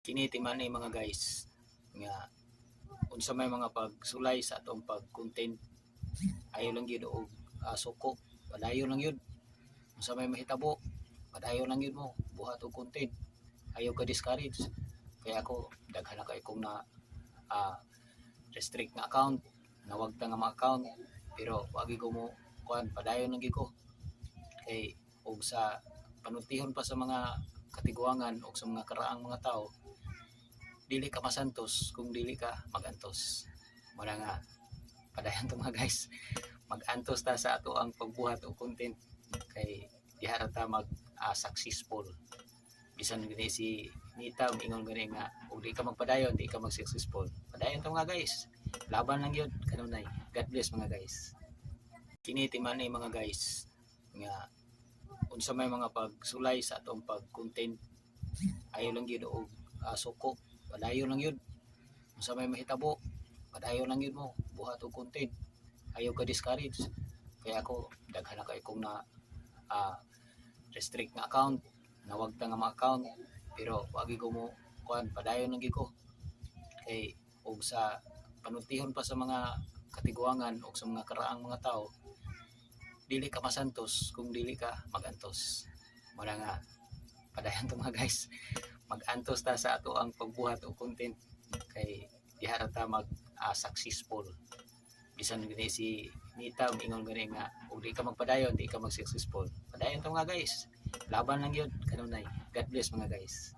Kini man mga guys nga unsa may mga pagsulay sa atong pag-content ayo lang gyud og suko padayon lang yun unsa may mahitabo padayon lang yun mo buhat og content ayaw ka discourage kaya ako daghan na kay kong na restrict na account nawag ta nga ma-account pero wagi ko mo kuan padayon lang gyud ko kay og sa panultihon pa sa mga katiguangan o sa mga karaang mga tao dili ka masantos kung dili ka magantos muna nga padayon to mga guys magantos ta sa ato ang pagbuhat o content kay dihara ta mag successful bisan gani si Nita ingon gani nga ug di ka magpadayon di ka mag successful padayon to mga guys laban lang yun kanunay God bless mga guys kini man mga guys nga unsa may mga pagsulay sa atong pag-content ayo lang gyud og suko padayon lang yun unsa may mahitabo padayon lang yun mo buhat og content ayaw ka discourage kaya ako daghan na kay kong na restrict na account nawag ta nga ma-account pero wagi ko mo kuan padayon lang gyud ko kay og sa panultihon pa sa mga katiguangan o sa mga karaang mga tao dili ka masantos kung dili ka magantos muna nga padayon to mga guys magantos ta sa ato ang pagbuhat o content kay dihara ta mag successful bisan gani si Nita ingon gani nga ug di ka magpadayon di ka mag successful padayon to mga guys laban lang yun kanunay God bless mga guys